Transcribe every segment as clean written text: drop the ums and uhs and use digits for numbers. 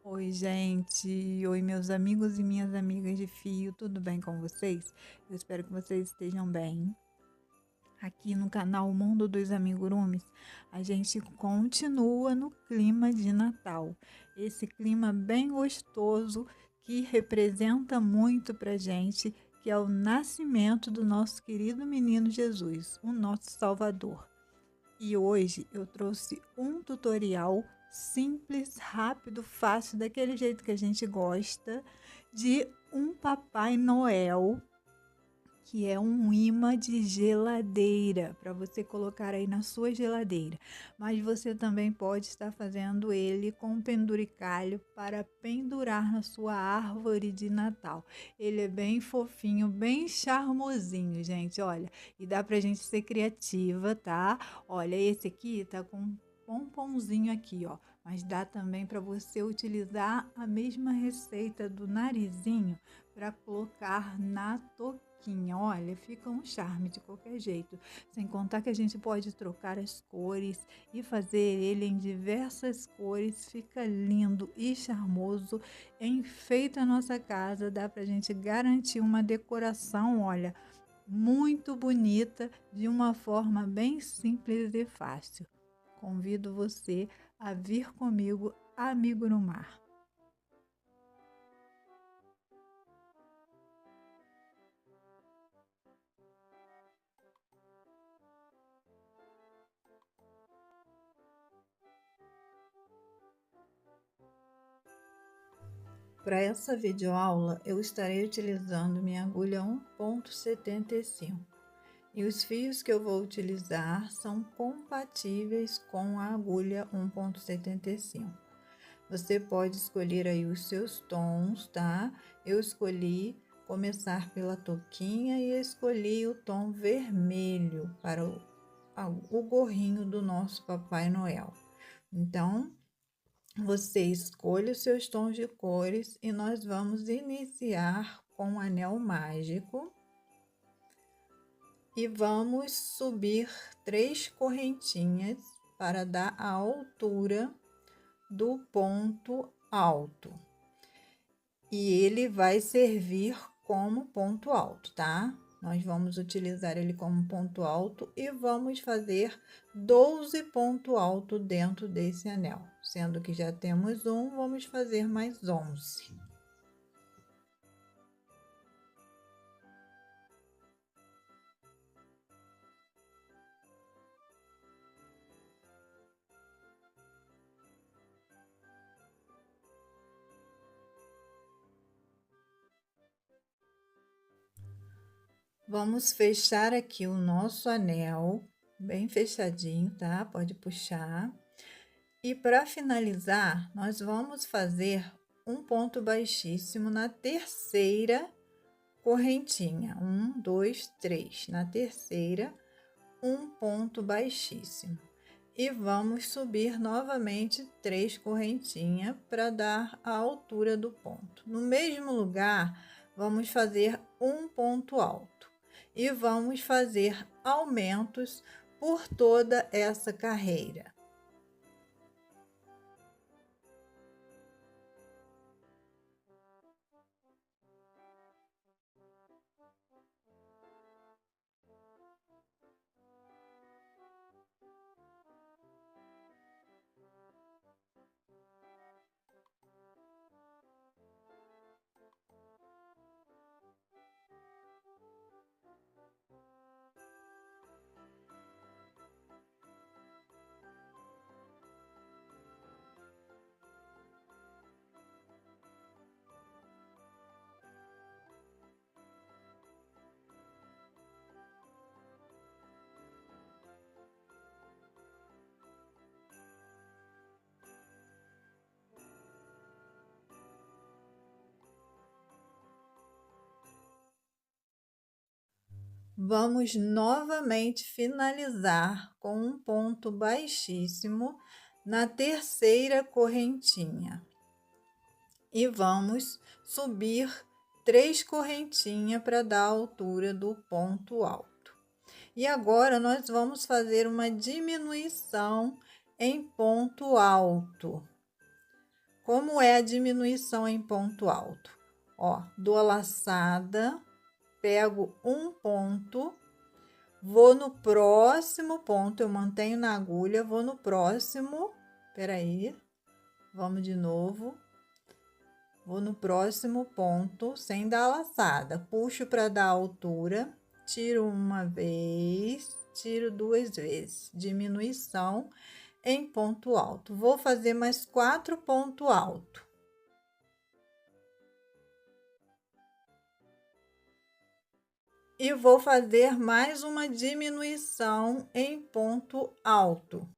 Oi, gente. Oi, meus amigos e minhas amigas de fio, tudo bem com vocês? Eu espero que vocês estejam bem. Aqui no canal Mundo dos Amigurumis, a gente continua no clima de Natal. Esse clima bem gostoso que representa muito pra gente, que é o nascimento do nosso querido menino Jesus, o nosso Salvador. E hoje eu trouxe um tutorial simples, rápido, fácil, daquele jeito que a gente gosta, de um Papai Noel, que é um imã de geladeira, para você colocar aí na sua geladeira. Mas você também pode estar fazendo ele com um penduricalho para pendurar na sua árvore de Natal. Ele é bem fofinho, bem charmosinho, gente, olha. E dá pra gente ser criativa, tá? Olha, esse aqui tá com um pomponzinho aqui, ó. Mas dá também para você utilizar a mesma receita do narizinho para colocar na touquinha. Olha, fica um charme de qualquer jeito. Sem contar que a gente pode trocar as cores e fazer ele em diversas cores. Fica lindo e charmoso. Enfeita a nossa casa. Dá para a gente garantir uma decoração, olha, muito bonita, de uma forma bem simples e fácil. Convido você a vir comigo, amigo no mar. Para essa videoaula, eu estarei utilizando minha agulha 1,75 e os fios que eu vou utilizar são compatíveis com a agulha 1,75. Você pode escolher aí os seus tons, tá? Eu escolhi começar pela touquinha e escolhi o tom vermelho para o gorrinho do nosso Papai Noel. Então, você escolhe os seus tons de cores e nós vamos iniciar com o anel mágico e vamos subir 3 correntinhas para dar a altura do ponto alto. E ele vai servir como ponto alto, tá? Nós vamos utilizar ele como ponto alto e vamos fazer 12 pontos altos dentro desse anel. Sendo que já temos um, vamos fazer mais 11. Vamos fechar aqui o nosso anel, bem fechadinho, tá? Pode puxar. E para finalizar, nós vamos fazer um ponto baixíssimo na terceira correntinha. 1, 2, 3. Na terceira, um ponto baixíssimo. E vamos subir novamente 3 correntinhas para dar a altura do ponto. No mesmo lugar, vamos fazer um ponto alto. E vamos fazer aumentos por toda essa carreira. Vamos novamente finalizar com um ponto baixíssimo na terceira correntinha. E vamos subir 3 correntinhas para dar a altura do ponto alto. E agora nós vamos fazer uma diminuição em ponto alto. Como é a diminuição em ponto alto? Ó, dou a laçada, pego um ponto, vou no próximo ponto, eu mantenho na agulha, vou no próximo, peraí, vamos de novo, vou no próximo ponto, sem dar a laçada, puxo para dar altura, tiro uma vez, tiro duas vezes, diminuição em ponto alto. Vou fazer mais 4 pontos altos. E vou fazer mais uma diminuição em ponto alto.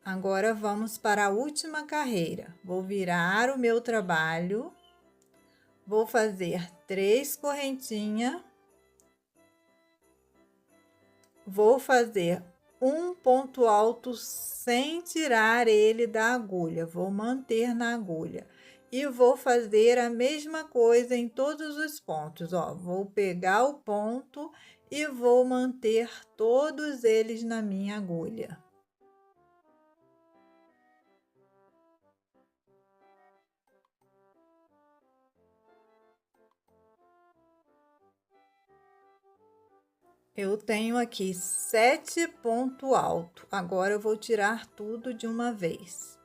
Agora vamos para a última carreira. Vou virar o meu trabalho, vou fazer 3 correntinhas, vou fazer um ponto alto sem tirar ele da agulha, vou manter na agulha e vou fazer a mesma coisa em todos os pontos, ó, vou pegar o ponto e vou manter todos eles na minha agulha. Eu tenho aqui 7 pontos altos. Agora eu vou tirar tudo de uma vez.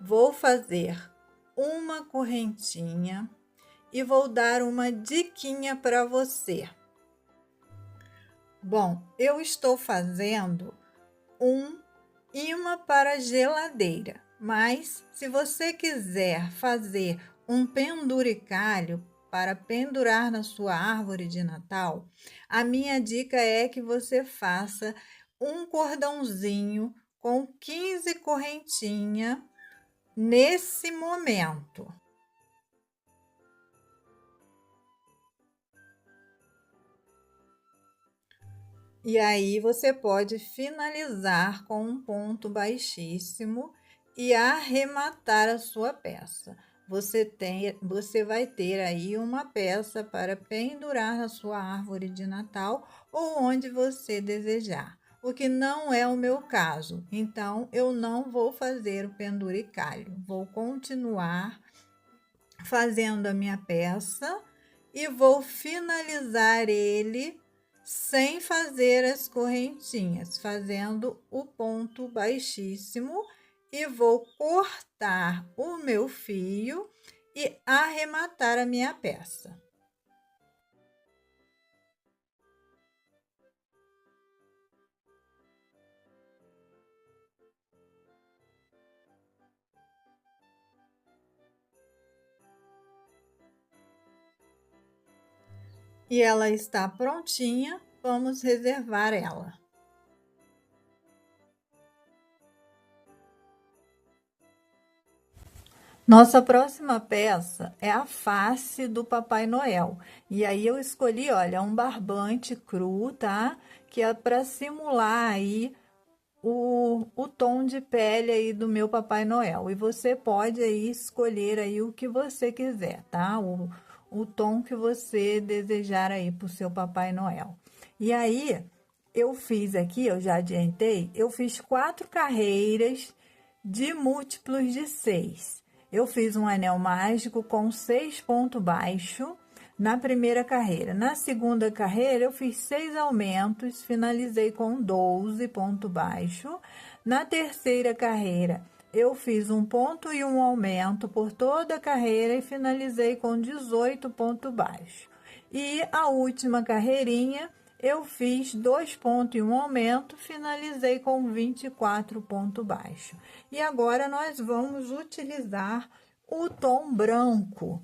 Vou fazer uma correntinha e vou dar uma diquinha para você. Bom, eu estou fazendo um imã para geladeira, mas se você quiser fazer um penduricalho para pendurar na sua árvore de Natal, a minha dica é que você faça um cordãozinho com 15 correntinhas nesse momento. E aí você pode finalizar com um ponto baixíssimo e arrematar a sua peça. Você vai ter aí uma peça para pendurar na sua árvore de Natal ou onde você desejar. O que não é o meu caso, então eu não vou fazer o penduricalho. Vou continuar fazendo a minha peça e vou finalizar ele sem fazer as correntinhas, fazendo o ponto baixíssimo, e vou cortar o meu fio e arrematar a minha peça. E ela está prontinha, vamos reservar ela. Nossa próxima peça é a face do Papai Noel. E aí eu escolhi, olha, um barbante cru, tá? Que é para simular aí o tom de pele aí do meu Papai Noel. E você pode aí escolher aí o que você quiser, tá? O tom que você desejar aí pro seu Papai Noel. E aí, eu fiz aqui, eu já adiantei, eu fiz 4 carreiras de múltiplos de 6. Eu fiz um anel mágico com 6 pontos baixos na primeira carreira. Na segunda carreira, eu fiz 6 aumentos, finalizei com 12 pontos baixos. Na terceira carreira, eu fiz um ponto e um aumento por toda a carreira e finalizei com 18 pontos baixos. E a última carreirinha, eu fiz 2 pontos e um aumento, finalizei com 24 pontos baixos. E agora nós vamos utilizar o tom branco.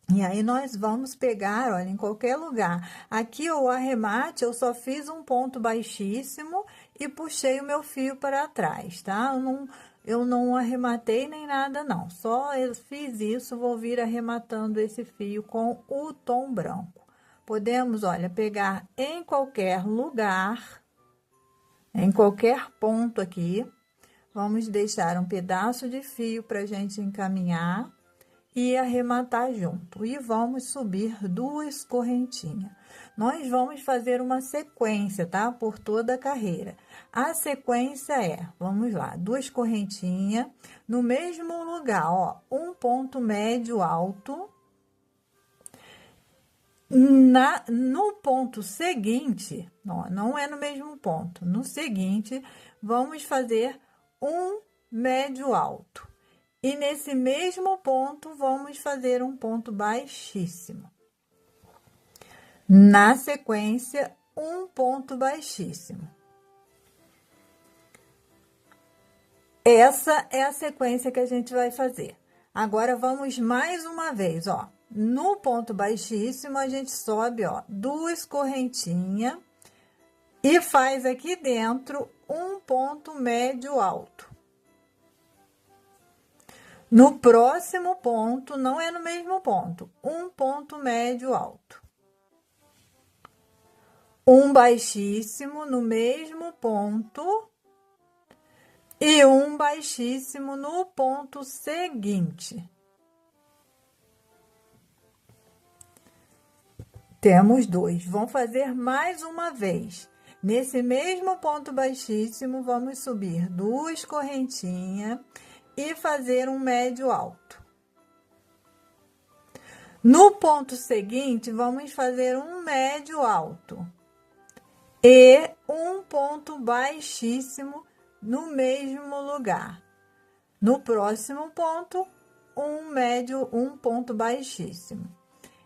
E aí nós vamos pegar, olha, em qualquer lugar. Aqui o arremate, eu só fiz um ponto baixíssimo e puxei o meu fio para trás, tá? Eu não arrematei nem nada, não. Só eu fiz isso, vou vir arrematando esse fio com o tom branco. Podemos, olha, pegar em qualquer lugar, em qualquer ponto aqui. Vamos deixar um pedaço de fio para a gente encaminhar e arrematar junto. E vamos subir 2 correntinhas. Nós vamos fazer uma sequência, tá? Por toda a carreira. A sequência é, vamos lá, 2 correntinhas no mesmo lugar, ó, um ponto médio alto. No ponto seguinte, não é no mesmo ponto, no seguinte, vamos fazer um médio alto. E nesse mesmo ponto, vamos fazer um ponto baixíssimo. Na sequência, um ponto baixíssimo. Essa é a sequência que a gente vai fazer. Agora, vamos mais uma vez, ó. No ponto baixíssimo, a gente sobe, ó, 2 correntinhas e faz aqui dentro um ponto médio alto. No próximo ponto, não é no mesmo ponto, um ponto médio alto. Um baixíssimo no mesmo ponto e um baixíssimo no ponto seguinte. Temos 2. Vamos fazer mais uma vez. Nesse mesmo ponto baixíssimo, vamos subir 2 correntinhas e fazer um médio alto. No ponto seguinte, vamos fazer um médio alto e um ponto baixíssimo no mesmo lugar. No próximo ponto, um ponto baixíssimo.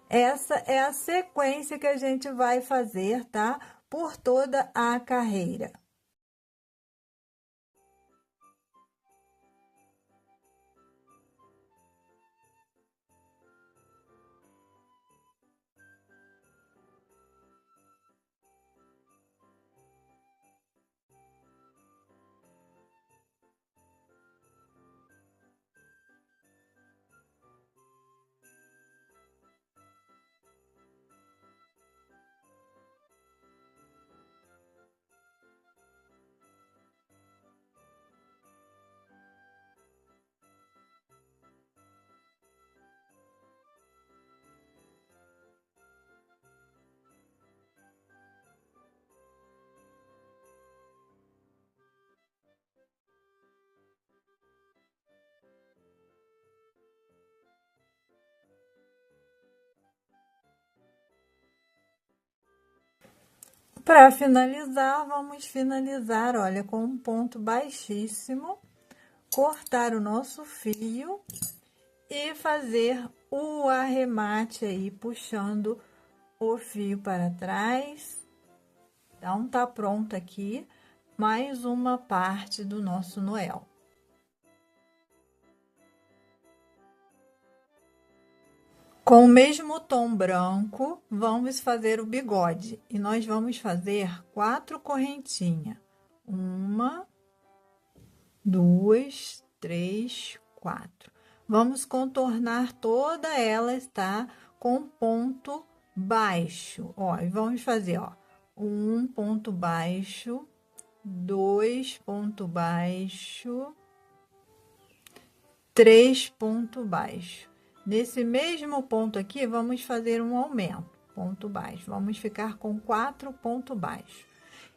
Essa é a sequência que a gente vai fazer, tá? Por toda a carreira. Para finalizar, vamos finalizar, olha, com um ponto baixíssimo, cortar o nosso fio e fazer o arremate aí, puxando o fio para trás. Então, tá pronto aqui mais uma parte do nosso Noel. Com o mesmo tom branco, vamos fazer o bigode. E nós vamos fazer 4 correntinhas. 1, 2, 3, 4. Vamos contornar toda ela, tá? Com ponto baixo. Ó, e vamos fazer, ó, um ponto baixo, 2 ponto baixo, 3 ponto baixo. Nesse mesmo ponto aqui, vamos fazer um aumento, ponto baixo. Vamos ficar com 4 pontos baixos.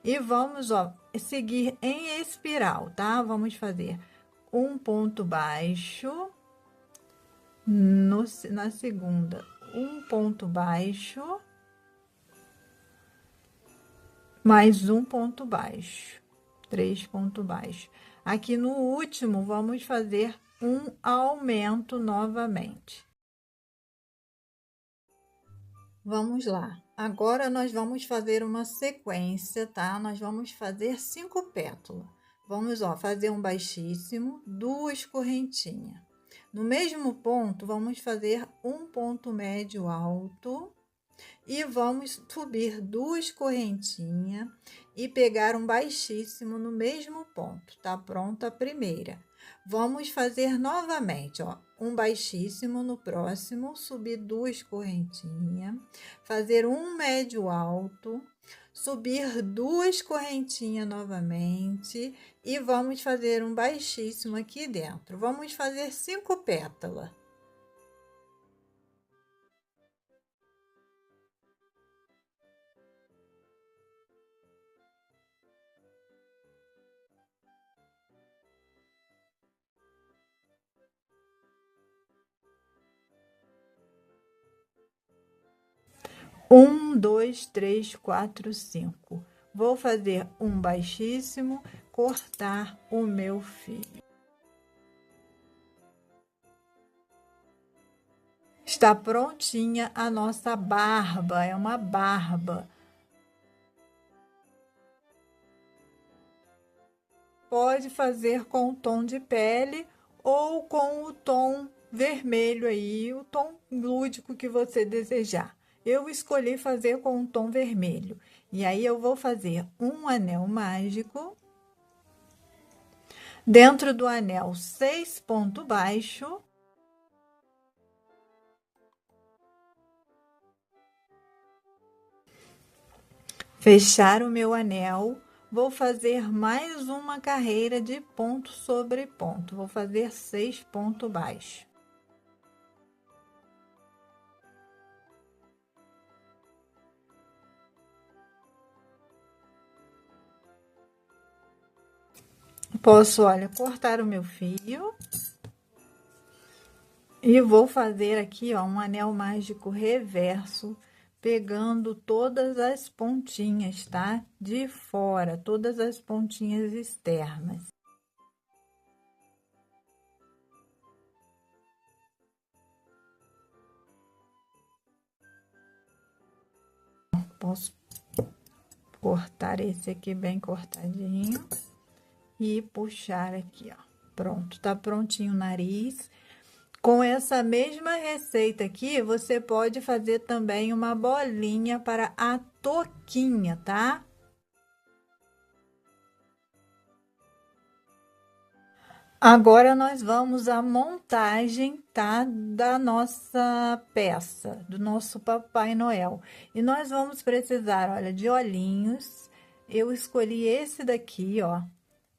E vamos, ó, seguir em espiral, tá? Vamos fazer um ponto baixo, na segunda, um ponto baixo, mais um ponto baixo, 3 pontos baixos. Aqui no último, vamos fazer um aumento novamente. Vamos lá. Agora, nós vamos fazer uma sequência, tá? Nós vamos fazer 5 pétalas. Vamos, ó, fazer um baixíssimo, 2 correntinhas. No mesmo ponto, vamos fazer um ponto médio alto e vamos subir 2 correntinhas e pegar um baixíssimo no mesmo ponto. Tá pronta a primeira. Vamos fazer novamente, ó, um baixíssimo no próximo, subir 2 correntinhas, fazer um médio alto, subir 2 correntinhas novamente e vamos fazer um baixíssimo aqui dentro. Vamos fazer 5 pétalas. 1, 2, 3, 4, 5. Vou fazer um baixíssimo, cortar o meu fio. Está prontinha a nossa barba, é uma barba. Pode fazer com o tom de pele ou com o tom vermelho aí, o tom lúdico que você desejar. Eu escolhi fazer com o tom vermelho. E aí eu vou fazer um anel mágico. Dentro do anel, 6 pontos baixos. Fechar o meu anel, vou fazer mais uma carreira de ponto sobre ponto. Vou fazer 6 pontos baixos. Posso, olha, cortar o meu fio. E vou fazer aqui, ó, um anel mágico reverso, pegando todas as pontinhas, tá? De fora, todas as pontinhas externas. Posso cortar esse aqui bem cortadinho e puxar aqui, ó. Pronto, tá prontinho o nariz. Com essa mesma receita aqui, você pode fazer também uma bolinha para a touquinha, tá? Agora nós vamos à montagem, tá? Da nossa peça, do nosso Papai Noel. E nós vamos precisar, olha, de olhinhos. Eu escolhi esse daqui, ó,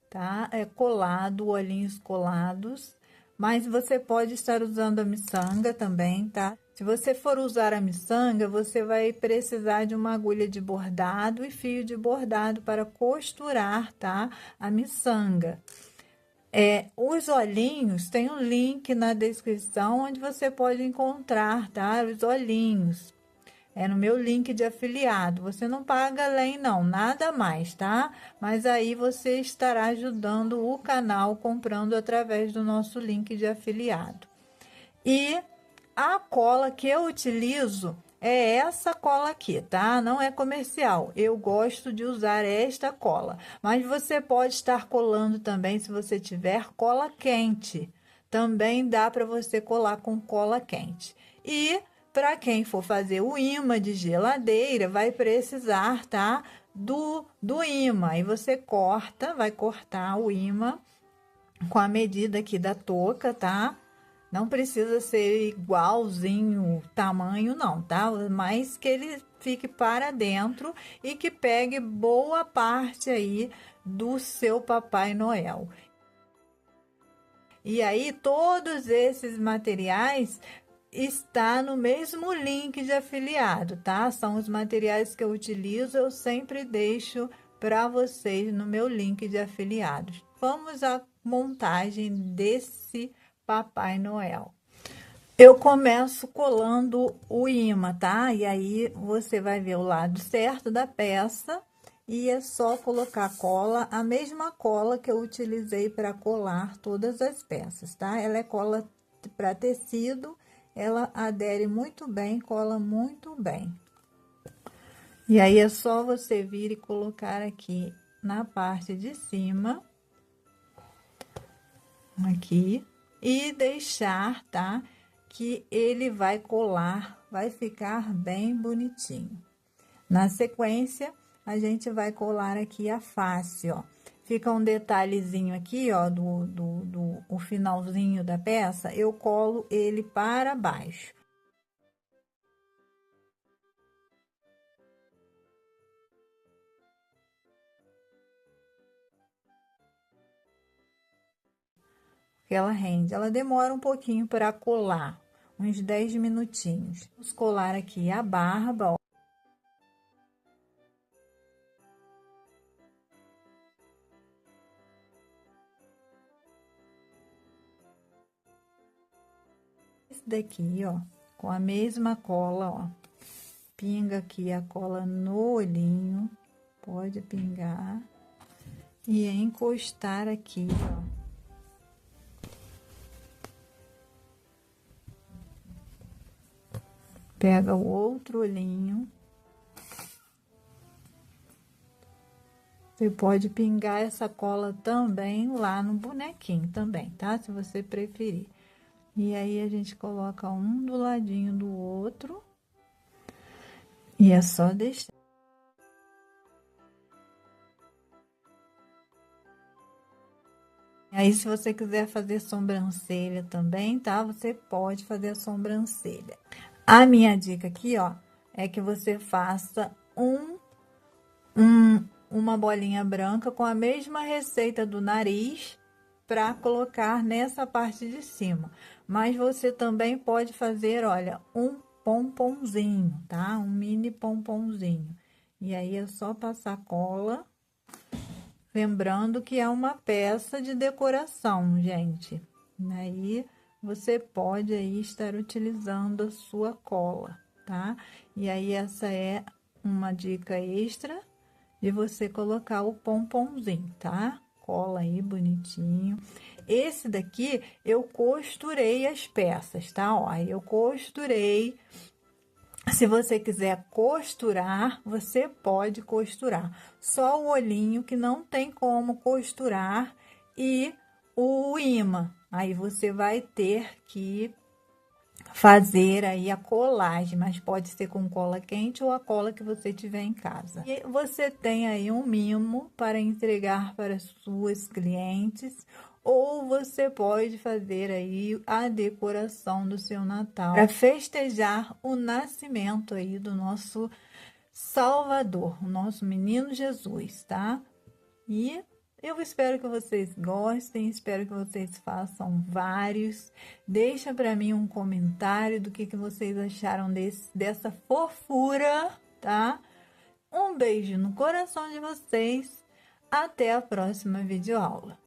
tá? É colado, olhinhos colados. Mas você pode estar usando a miçanga também, tá? Se você for usar a miçanga, você vai precisar de uma agulha de bordado e fio de bordado para costurar, tá? A miçanga. Os olhinhos, tem um link na descrição onde você pode encontrar, tá? Os olhinhos. É no meu link de afiliado. Você não paga além, não, nada mais, tá? Mas aí você estará ajudando o canal comprando através do nosso link de afiliado. E a cola que eu utilizo é essa cola aqui, tá? Não é comercial. Eu gosto de usar esta cola. Mas você pode estar colando também se você tiver cola quente. Também dá para você colar com cola quente. E para quem for fazer o imã de geladeira, vai precisar, tá? Do imã. Aí você corta, vai cortar o imã com a medida aqui da touca, tá? Não precisa ser igualzinho o tamanho, não, tá? Mas que ele fique para dentro e que pegue boa parte aí do seu Papai Noel. E aí, todos esses materiais está no mesmo link de afiliado, tá? São os materiais que eu utilizo, eu sempre deixo para vocês no meu link de afiliados. Vamos à montagem desse Papai Noel. Eu começo colando o imã, tá? E aí você vai ver o lado certo da peça e é só colocar cola, a mesma cola que eu utilizei para colar todas as peças, tá? Ela é cola para tecido, ela adere muito bem, cola muito bem. E aí é só você vir e colocar aqui na parte de cima, aqui, e deixar, tá? Que ele vai colar, vai ficar bem bonitinho. Na sequência, a gente vai colar aqui a face, ó. Fica um detalhezinho aqui, ó, o finalzinho da peça, eu colo ele para baixo. Ela rende, ela demora um pouquinho para colar, uns 10 minutinhos. Vamos colar aqui a barba, ó. Esse daqui, ó, com a mesma cola, ó. pinga aqui a cola no olhinho, pode pingar e encostar aqui, ó. Pega o outro olhinho. Você pode pingar essa cola também lá no bonequinho também, tá? Se você preferir. E aí, a gente coloca um do ladinho do outro. E é só deixar. Aí, se você quiser fazer sobrancelha também, tá? Você pode fazer a sobrancelha. A minha dica aqui, ó, é que você faça uma bolinha branca com a mesma receita do nariz para colocar nessa parte de cima. Mas você também pode fazer, olha, um pomponzinho, tá? Um mini pomponzinho. E aí é só passar cola. Lembrando que é uma peça de decoração, gente. Aí você pode aí estar utilizando a sua cola, tá? E aí essa é uma dica extra de você colocar o pomponzinho, tá? Cola aí bonitinho. Esse daqui eu costurei as peças, tá? Ó, eu costurei. Se você quiser costurar, você pode costurar. Só o olhinho que não tem como costurar e o imã. Aí você vai ter que fazer aí a colagem, mas pode ser com cola quente ou a cola que você tiver em casa. E você tem aí um mimo para entregar para suas clientes, ou você pode fazer aí a decoração do seu Natal para festejar o nascimento aí do nosso Salvador, o nosso menino Jesus, tá? E eu espero que vocês gostem, espero que vocês façam vários. Deixa para mim um comentário do que vocês acharam dessa fofura, tá? Um beijo no coração de vocês. Até a próxima videoaula.